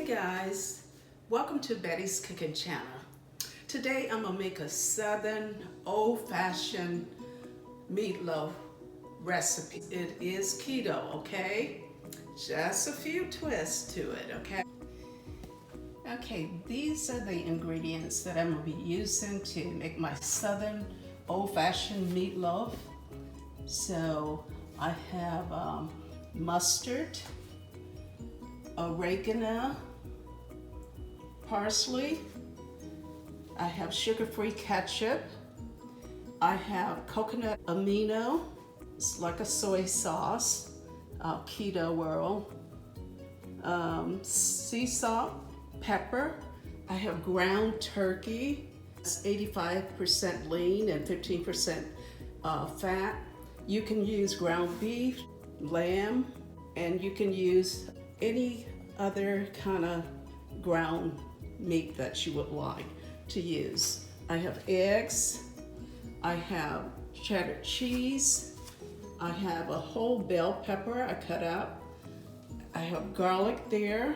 Hey guys, welcome to Betty's Cooking Channel. Today I'm gonna make a southern old-fashioned meatloaf recipe. It is keto, okay? Just a few twists to it, okay? Okay, these are the ingredients that I'm gonna be using to make my southern old-fashioned meatloaf. So I have mustard, oregano, parsley, I have sugar-free ketchup, I have coconut amino, it's like a soy sauce, keto world, sea salt, pepper, I have ground turkey, it's 85% lean and 15% fat. You can use ground beef, lamb, and you can use any other kind of ground meat that you would like to use. I have eggs, I have cheddar cheese, I have a whole bell pepper I cut out, I have garlic there,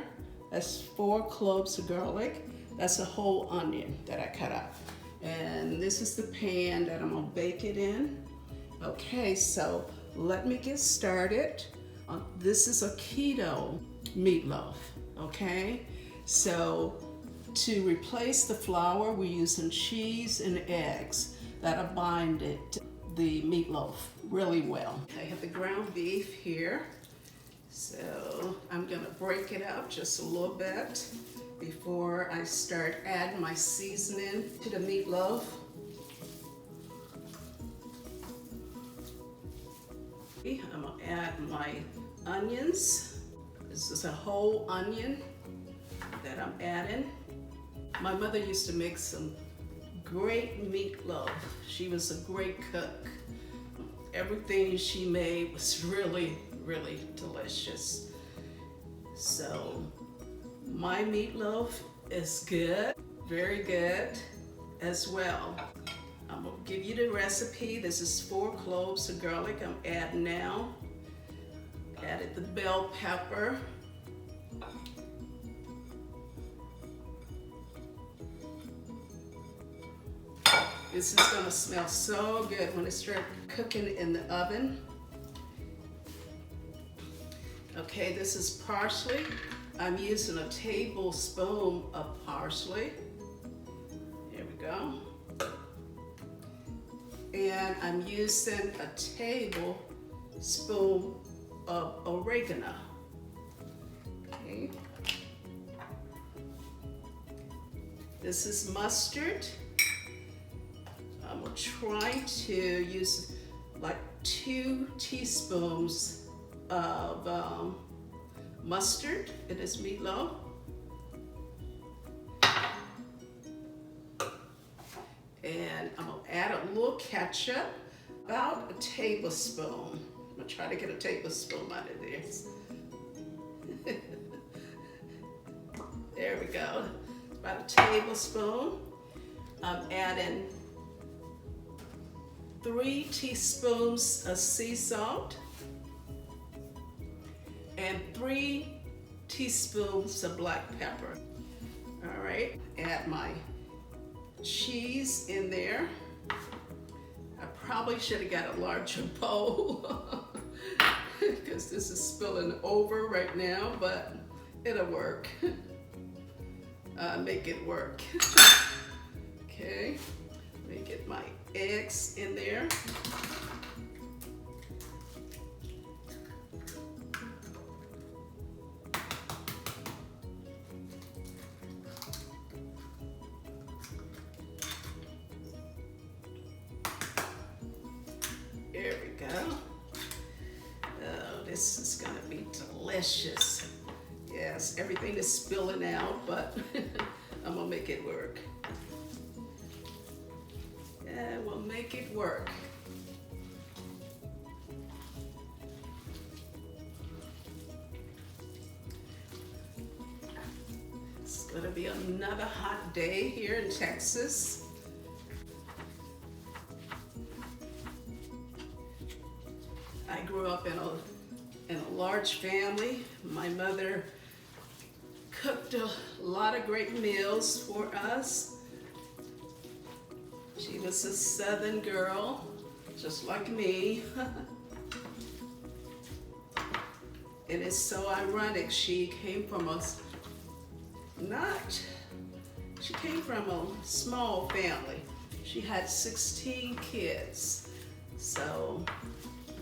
that's 4 cloves of garlic, that's a whole onion that I cut out. And this is the pan that I'm gonna bake it in. Okay, so let me get started. This is a keto meatloaf, okay? So to replace the flour, we're using cheese and eggs that'll bind it, the meatloaf, really well. I have the ground beef here, so I'm gonna break it up just a little bit before I start adding my seasoning to the meatloaf. I'm gonna add my onions. This is a whole onion that I'm adding. My mother used to make some great meatloaf. She was a great cook. Everything she made was really, really delicious. So my meatloaf is good, very good as well. I'm gonna give you the recipe. This is 4 cloves of garlic I'm adding now. Added the bell pepper. This is gonna smell so good when it starts cooking in the oven. Okay, this is parsley. I'm using a tablespoon of parsley. Here we go. And I'm using a tablespoon of oregano. Okay. This is mustard. I'm gonna try to use like 2 teaspoons of mustard in this meatloaf. And I'm gonna add a little ketchup, about a tablespoon. I'm gonna try to get a tablespoon out of this. There we go, about a tablespoon. I'm adding 3 teaspoons of sea salt and 3 teaspoons of black pepper. All right, add my cheese in there. I probably should have got a larger bowl because this is spilling over right now, but it'll work. Make it work. Okay, let me get my eggs in there. There we go. Oh, this is gonna be delicious. Yes, everything is spilling out, but I'm gonna make it work. Yeah, we'll make it work. It's gonna be another hot day here in Texas. I grew up in a large family. My mother cooked a lot of great meals for us. She was a Southern girl, just like me. It is so ironic. She came from a small family. She had 16 kids. So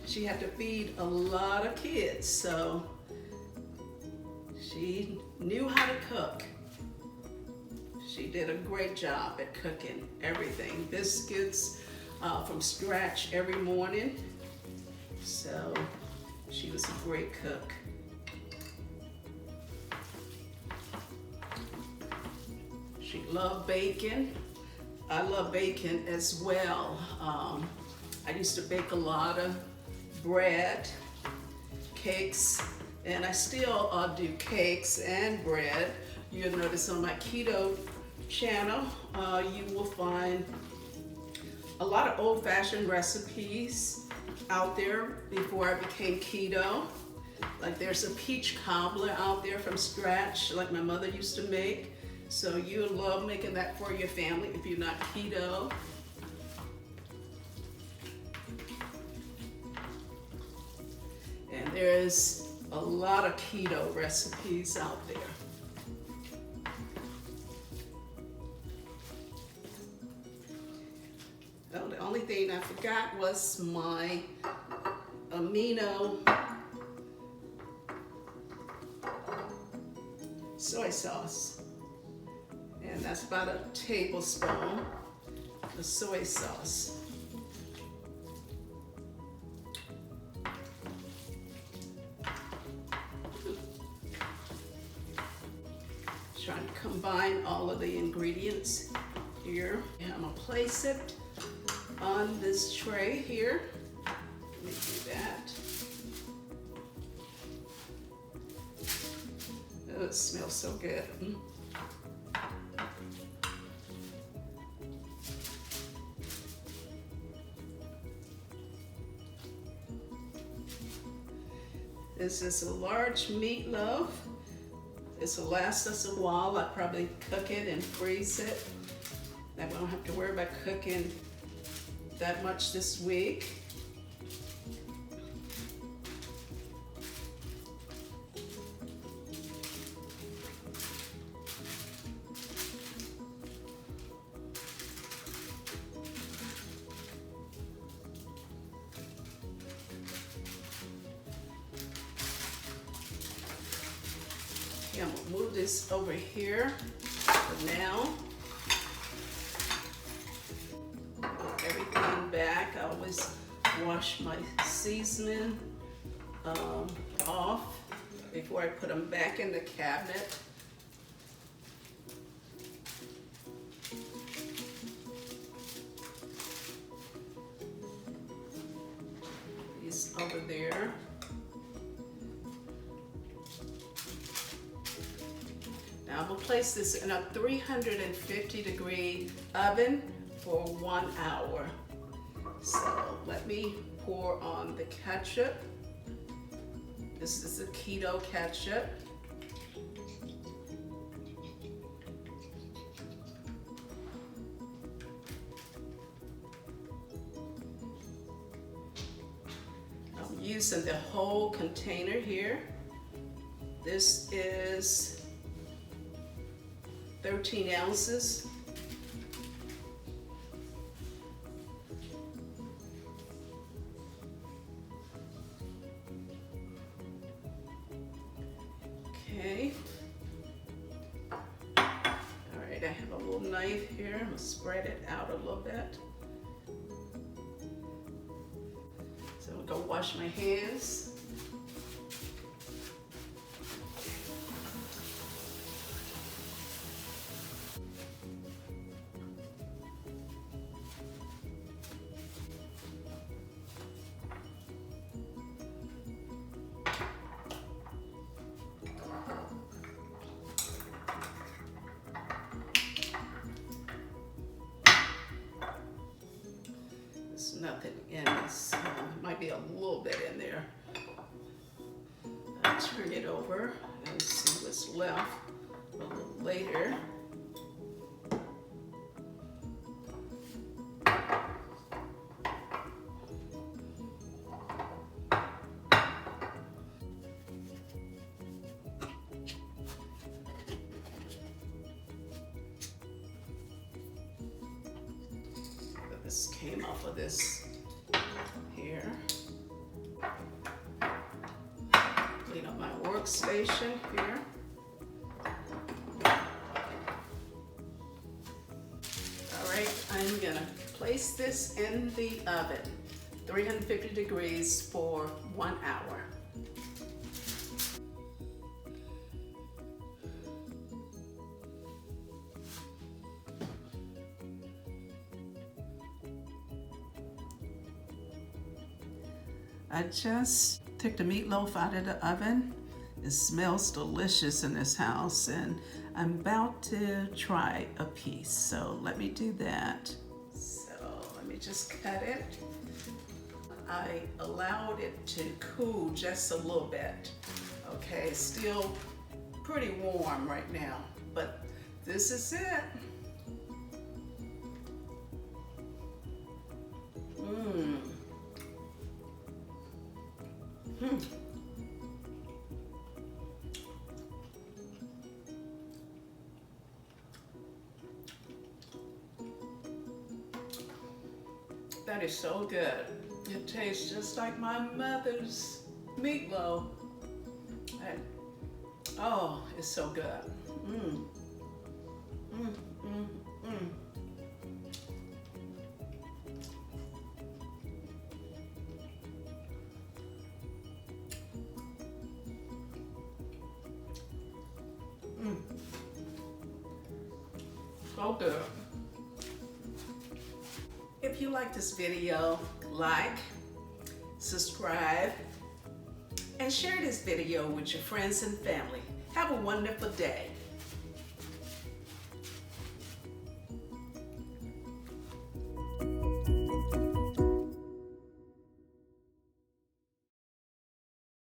she had to feed a lot of kids. So she knew how to cook. She did a great job at cooking everything. Biscuits from scratch every morning. So she was a great cook. She loved bacon. I love bacon as well. I used to bake a lot of bread, cakes, and I still do cakes and bread. You'll notice on my keto channel, you will find a lot of old-fashioned recipes out there before I became keto. Like there's a peach cobbler out there from scratch, like my mother used to make. So you'll love making that for your family if you're not keto. And there's a lot of keto recipes out there. Oh, the only thing I forgot was my amino soy sauce. And that's about a tablespoon of soy sauce. Trying to combine all of the ingredients here. And I'm gonna place it on this tray here. Let me do that. Oh, it smells so good. This is a large meatloaf. This will last us a while. I probably cook it and freeze it. That we don't have to worry about cooking that much this week. Okay, I'm gonna move this over here for now. Put everything back. I always wash my seasoning off before I put them back in the cabinet. These over there. Now I'm gonna place this in a 350-degree oven for 1 hour. So let me pour on the ketchup. This is a keto ketchup. I'm using the whole container here. This is 13 ounces. Okay. All right, I have a little knife here. I'm gonna spread it out a little bit. So I'm gonna go wash my hands. Nothing in this. Might be a little bit in there. I'll turn it over and see what's left. later. This came off of this here. Clean up my workstation here. All right, I'm gonna place this in the oven, 350 degrees for 1 hour. I just took the meatloaf out of the oven. It smells delicious in this house, and I'm about to try a piece. So let me do that. So let me just cut it. I allowed it to cool just a little bit. Okay, it's still pretty warm right now, but this is it. That is so good. It tastes just like my mother's meatloaf. Oh, it's so good. So good. If you like this video, like, subscribe, and share this video with your friends and family. Have a wonderful day.